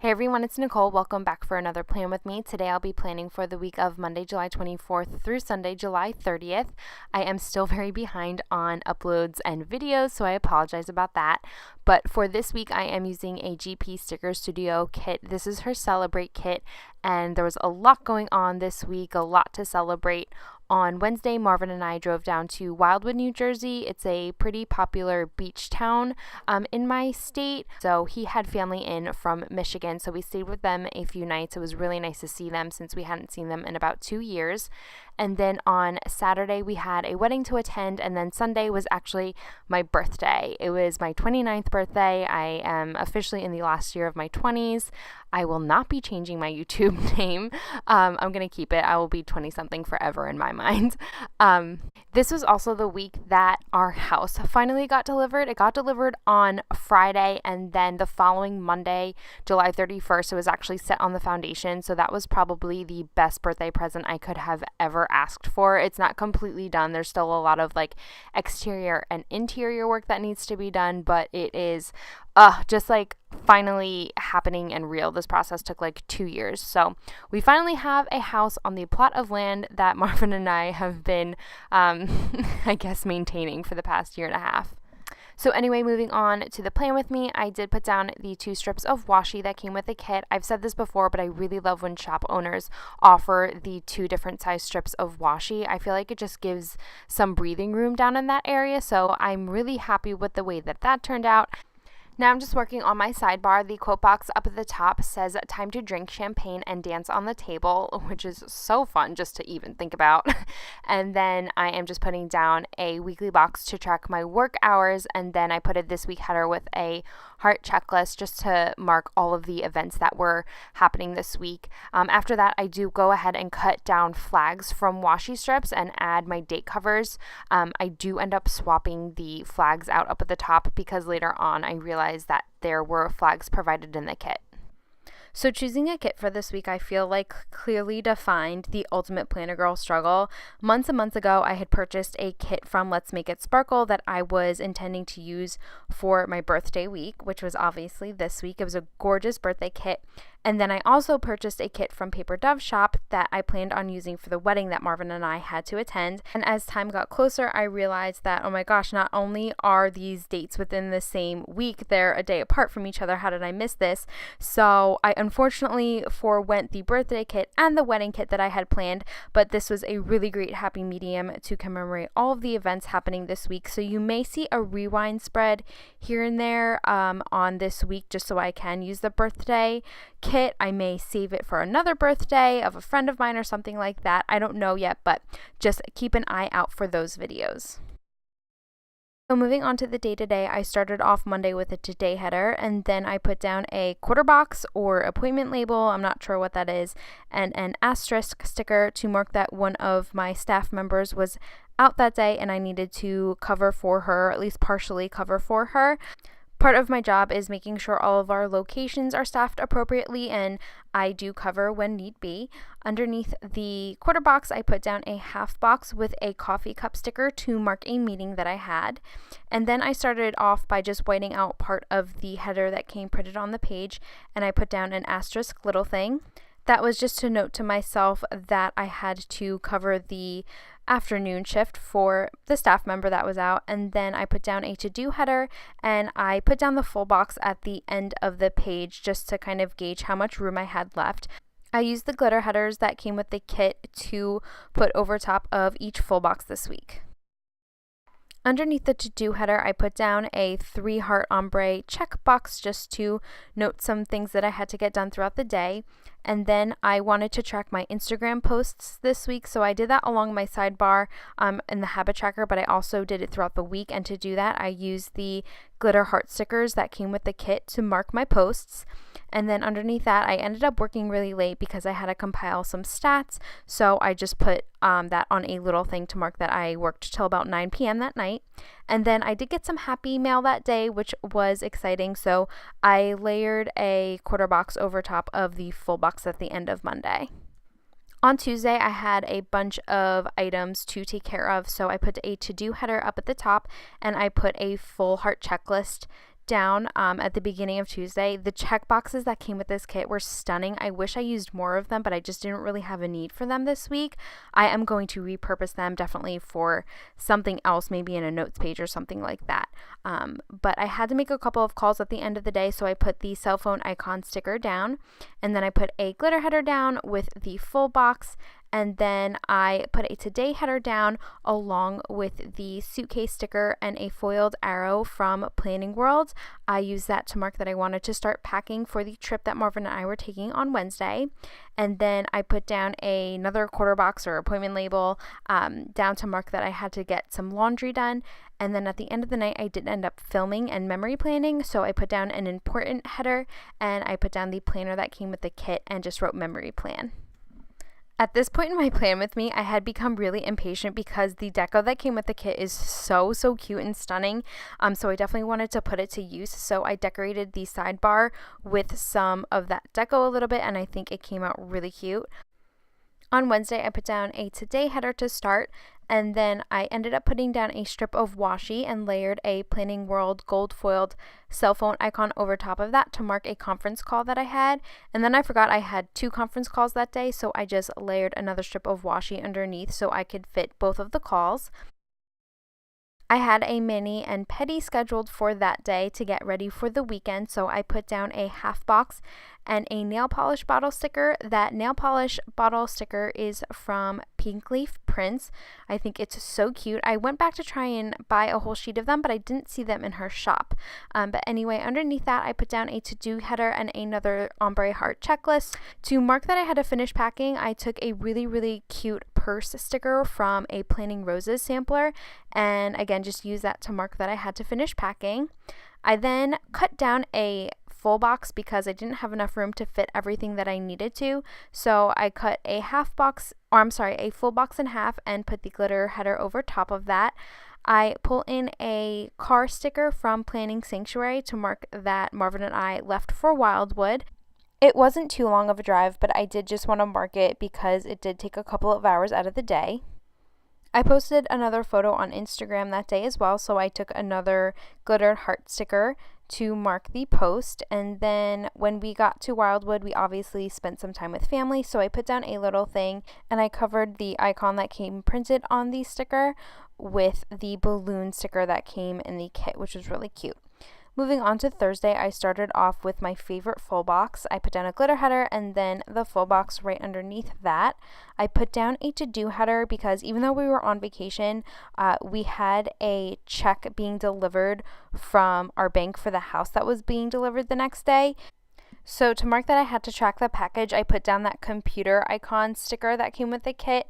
Hey everyone, it's Nicole. Welcome back for another plan with me. Today I'll be planning for the week of Monday, July 24th through Sunday, July 30th. I am still very behind on uploads and videos, so I apologize about that. But for this week, I am using a GP Sticker Studio kit. This is her Celebrate kit, and there was a lot going on this week, a lot to celebrate. On Wednesday, Marvin and I drove down to Wildwood, New Jersey. It's a pretty popular beach town in my state. So he had family in from Michigan, so we stayed with them a few nights. It was really nice to see them since we hadn't seen them in about 2 years. And then on Saturday, we had a wedding to attend, and then Sunday was actually my birthday. It was my 29th birthday. I am officially in the last year of my 20s. I will not be changing my YouTube name. I'm going to keep it. I will be 20-something forever in my mind. This was also the week that our house finally got delivered. It got delivered on Friday, and then the following Monday, July 31st, it was actually set on the foundation. So that was probably the best birthday present I could have ever asked for. It's not completely done. There's still a lot of exterior and interior work that needs to be done, but it is just finally happening and real. This process took 2 years. So we finally have a house on the plot of land that Marvin and I have been, I guess, maintaining for the past year and a half. So anyway, moving on to the plan with me, I did put down the 2 strips of washi that came with the kit. I've said this before, but I really love when shop owners offer the 2 different size strips of washi. I feel like it just gives some breathing room down in that area. So I'm really happy with the way that turned out. Now I'm just working on my sidebar. The quote box up at the top says time to drink champagne and dance on the table, which is so fun just to even think about. And then I am just putting down a weekly box to track my work hours, and then I put a this week header with a heart checklist just to mark all of the events that were happening this week. After that, I do go ahead and cut down flags from washi strips and add my date covers. I do end up swapping the flags out up at the top because later on I realized that there were flags provided in the kit. So choosing a kit for this week, I feel clearly defined the ultimate planner girl struggle. Months and months ago, I had purchased a kit from Let's Make It Sparkle that I was intending to use for my birthday week, which was obviously this week. It was a gorgeous birthday kit. And then I also purchased a kit from Paper Dove Shop that I planned on using for the wedding that Marvin and I had to attend. And as time got closer, I realized that, oh my gosh, not only are these dates within the same week, they're a day apart from each other. How did I miss this? So I unfortunately forwent the birthday kit and the wedding kit that I had planned, but this was a really great happy medium to commemorate all of the events happening this week. So you may see a rewind spread here and there on this week just so I can use the birthday kit. I may save it for another birthday of a friend of mine or something like that. I don't know yet, but just keep an eye out for those videos. So moving on to the day-to-day, I started off Monday with a today header, and then I put down a quarter box or appointment label, I'm not sure what that is, and an asterisk sticker to mark that one of my staff members was out that day and I needed to cover for her, at least partially cover for her. Part of my job is making sure all of our locations are staffed appropriately, and I do cover when need be. Underneath the quarter box, I put down a half box with a coffee cup sticker to mark a meeting that I had. And then I started off by just whiting out part of the header that came printed on the page, and I put down an asterisk little thing. That was just to note to myself that I had to cover the afternoon shift for the staff member that was out. And then I put down a to-do header, and I put down the full box at the end of the page just to kind of gauge how much room I had left. I used the glitter headers that came with the kit to put over top of each full box this week. Underneath the to-do header, I put down a 3-heart ombre checkbox just to note some things that I had to get done throughout the day. And then I wanted to track my Instagram posts this week, so I did that along my sidebar in the habit tracker, but I also did it throughout the week. And to do that, I used the glitter heart stickers that came with the kit to mark my posts. And then underneath that, I ended up working really late because I had to compile some stats. So I just put that on a little thing to mark that I worked till about 9 p.m. that night. And then I did get some happy mail that day, which was exciting. So I layered a quarter box over top of the full box at the end of Monday. On Tuesday, I had a bunch of items to take care of, so I put a to-do header up at the top, and I put a full heart checklist down at the beginning of Tuesday. The check boxes that came with this kit were stunning. I wish I used more of them, but I just didn't really have a need for them this week. I am going to repurpose them definitely for something else, maybe in a notes page or something like that. But I had to make a couple of calls at the end of the day, so I put the cell phone icon sticker down, and then I put a glitter header down with the full box, and then I put a today header down along with the suitcase sticker and a foiled arrow from Planning World. I used that to mark that I wanted to start packing for the trip that Marvin and I were taking on Wednesday. And then I put down another quarter box or appointment label down to mark that I had to get some laundry done. And then at the end of the night, I did end up filming and memory planning. So I put down an important header, and I put down the planner that came with the kit and just wrote memory plan. At this point in my plan with me, I had become really impatient because the deco that came with the kit is so cute and stunning. So I definitely wanted to put it to use. So I decorated the sidebar with some of that deco a little bit, and I think it came out really cute. On Wednesday, I put down a today header to start, and then I ended up putting down a strip of washi and layered a Planning World gold foiled cell phone icon over top of that to mark a conference call that I had. And then I forgot I had 2 conference calls that day, so I just layered another strip of washi underneath so I could fit both of the calls. I had a mini and pedi scheduled for that day to get ready for the weekend, so I put down a half box and a nail polish bottle sticker. That nail polish bottle sticker is from Pink Leaf Prints. I think it's so cute. I went back to try and buy a whole sheet of them, but I didn't see them in her shop. But anyway, underneath that, I put down a to-do header and another ombre heart checklist. To mark that I had to finish packing, I took a really cute purse sticker from a Planning Roses sampler, and again, just use that to mark that I had to finish packing. I then cut down a full box because I didn't have enough room to fit everything that I needed to. So I cut a full box in half and put the glitter header over top of that. I pull in a car sticker from Planning Sanctuary to mark that Marvin and I left for Wildwood. It wasn't too long of a drive, but I did just want to mark it because it did take a couple of hours out of the day. I posted another photo on Instagram that day as well, so I took another glittered heart sticker to mark the post. And then when we got to Wildwood, we obviously spent some time with family, so I put down a little thing and I covered the icon that came printed on the sticker with the balloon sticker that came in the kit, which was really cute. Moving on to Thursday, I started off with my favorite full box. I put down a glitter header and then the full box right underneath that. I put down a to-do header because even though we were on vacation, we had a check being delivered from our bank for the house that was being delivered the next day. So to mark that I had to track the package, I put down that computer icon sticker that came with the kit,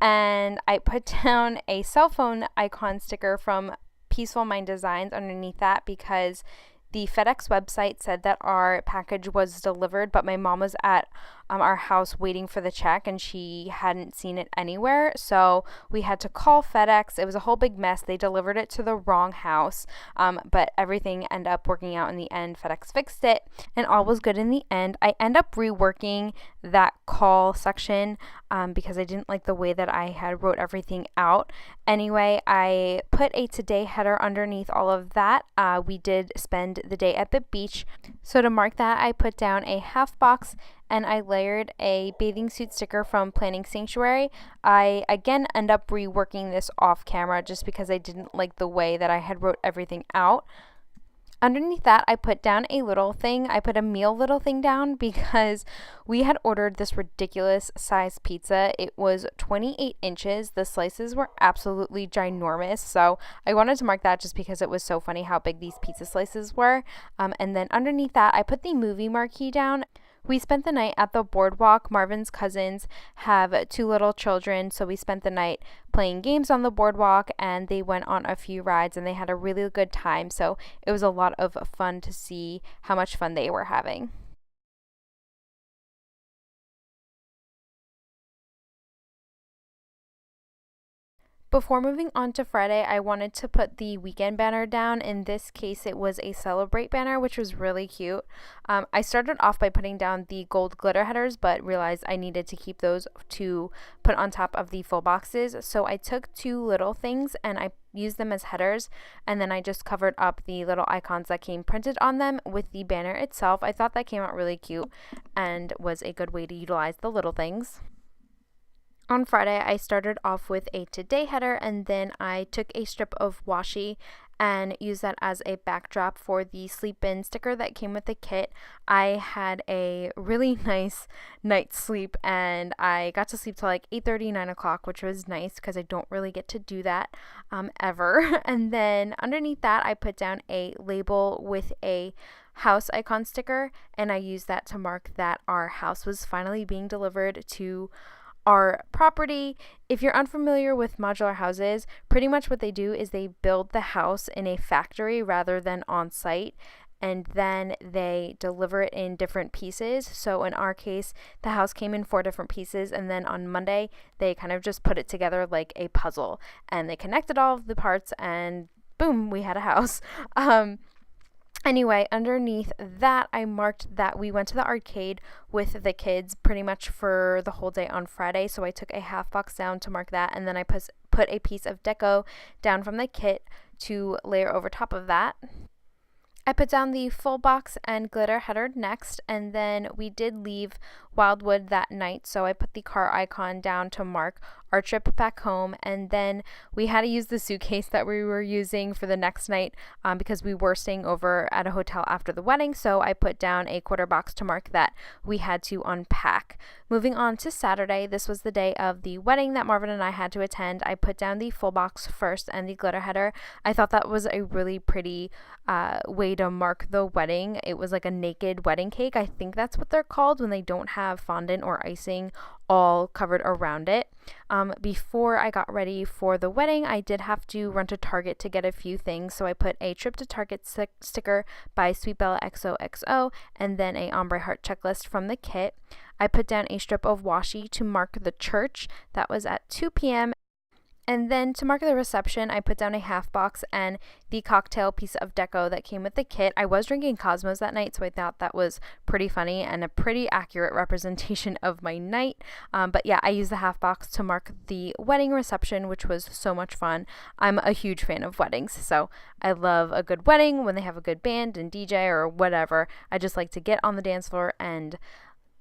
and I put down a cell phone icon sticker from Peaceful Mind Designs underneath that because the FedEx website said that our package was delivered, but my mom was at our house waiting for the check and she hadn't seen it anywhere. So we had to call FedEx. It was a whole big mess. They delivered it to the wrong house, but everything ended up working out in the end. FedEx fixed it and all was good in the end. I end up reworking that call section because I didn't like the way that I had wrote everything out. Anyway, I put a today header underneath all of that. We did spend the day at the beach. So to mark that, I put down a half box and I layered a bathing suit sticker from Planning Sanctuary. I again end up reworking this off camera just because I didn't like the way that I had wrote everything out. Underneath that, I put down a little thing. I put a meal little thing down because we had ordered this ridiculous size pizza. It was 28 inches. The slices were absolutely ginormous. So I wanted to mark that just because it was so funny how big these pizza slices were. And then underneath that, I put the movie marquee down. We spent the night at the boardwalk. Marvin's cousins have 2 little children, so we spent the night playing games on the boardwalk, and they went on a few rides, and they had a really good time. So it was a lot of fun to see how much fun they were having. Before moving on to Friday, I wanted to put the weekend banner down. In this case, it was a Celebrate banner, which was really cute. I started off by putting down the gold glitter headers, but realized I needed to keep those to put on top of the full boxes. So I took two little things and I used them as headers, and then I just covered up the little icons that came printed on them with the banner itself. I thought that came out really cute and was a good way to utilize the little things. On Friday, I started off with a today header, and then I took a strip of washi and used that as a backdrop for the sleep in sticker that came with the kit. I had a really nice night's sleep, and I got to sleep till like 8:30, 9 o'clock, which was nice because I don't really get to do that ever. And then underneath that, I put down a label with a house icon sticker, and I used that to mark that our house was finally being delivered to our property. If you're unfamiliar with modular houses, pretty much what they do is they build the house in a factory rather than on site, and then they deliver it in different pieces. So in our case, the house came in 4 different pieces, and then on Monday they kind of just put it together like a puzzle, and they connected all of the parts, and boom, we had a house. Anyway, underneath that, I marked that we went to the arcade with the kids pretty much for the whole day on Friday. So I took a half box down to mark that, and then I put a piece of deco down from the kit to layer over top of that. I put down the full box and glitter header next, and then we did leave Wildwood that night, so I put the car icon down to mark our trip back home, and then we had to use the suitcase that we were using for the next night because we were staying over at a hotel after the wedding, so I put down a quarter box to mark that we had to unpack. Moving on to Saturday, this was the day of the wedding that Marvin and I had to attend. I put down the full box first and the glitter header. I thought that was a really pretty way to mark the wedding. It was like a naked wedding cake. I think that's what they're called when they don't have fondant or icing all covered around it. Before I got ready for the wedding, I did have to run to Target to get a few things, so I put a trip to Target sticker by Sweet Bella XOXO and then a ombre heart checklist from the kit. I put down a strip of washi to mark the church. That was at 2 p.m. And then to mark the reception, I put down a half box and the cocktail piece of deco that came with the kit. I was drinking Cosmos that night, so I thought that was pretty funny and a pretty accurate representation of my night. But yeah, I used the half box to mark the wedding reception, which was so much fun. I'm a huge fan of weddings, so I love a good wedding when they have a good band and DJ or whatever. I just like to get on the dance floor and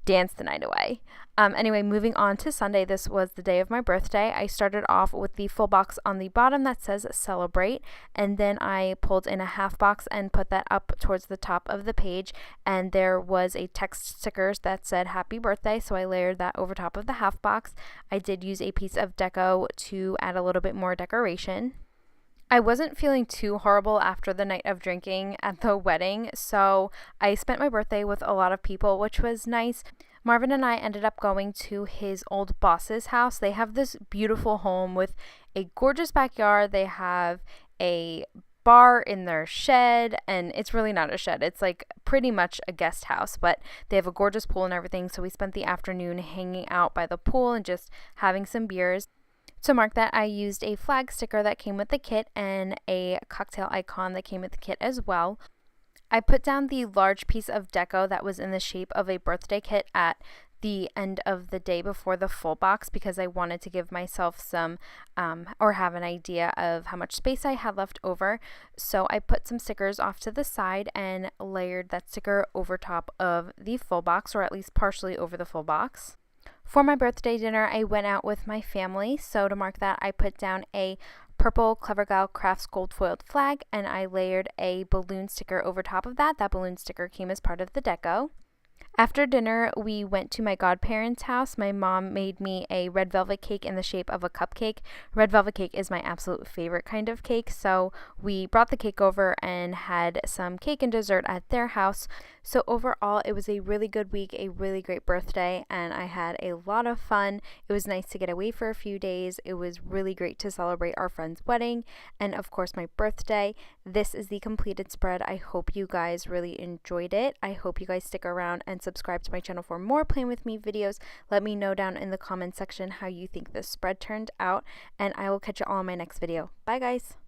dance the night away. Anyway, moving on to Sunday, this was the day of my birthday. I started off with the full box on the bottom that says Celebrate, and then I pulled in a half box and put that up towards the top of the page, and there was a text sticker that said Happy Birthday, so I layered that over top of the half box. I did use a piece of deco to add a little bit more decoration. I wasn't feeling too horrible after the night of drinking at the wedding, so I spent my birthday with a lot of people, which was nice. Marvin and I ended up going to his old boss's house. They have this beautiful home with a gorgeous backyard. They have a bar in their shed, and it's really not a shed. It's like pretty much a guest house, but they have a gorgeous pool and everything. So we spent the afternoon hanging out by the pool and just having some beers. To mark that, I used a flag sticker that came with the kit and a cocktail icon that came with the kit as well. I put down the large piece of deco that was in the shape of a birthday kit at the end of the day before the full box because I wanted to give myself some or have an idea of how much space I had left over. So I put some stickers off to the side and layered that sticker over top of the full box, or at least partially over the full box. For my birthday dinner, I went out with my family, so to mark that, I put down a purple Clever Gal Crafts gold foiled flag, and I layered a balloon sticker over top of that. That balloon sticker came as part of the deco. After dinner, we went to my godparents' house. My mom made me a red velvet cake in the shape of a cupcake. Red velvet cake is my absolute favorite kind of cake, so we brought the cake over and had some cake and dessert at their house. So overall, it was a really good week, a really great birthday, and I had a lot of fun. It was nice to get away for a few days. It was really great to celebrate our friend's wedding and of course my birthday. This is the completed spread. I hope you guys really enjoyed it. I hope you guys stick around and subscribe to my channel for more Plan With Me videos. Let me know down in the comment section how you think this spread turned out, and I will catch you all in my next video. Bye guys!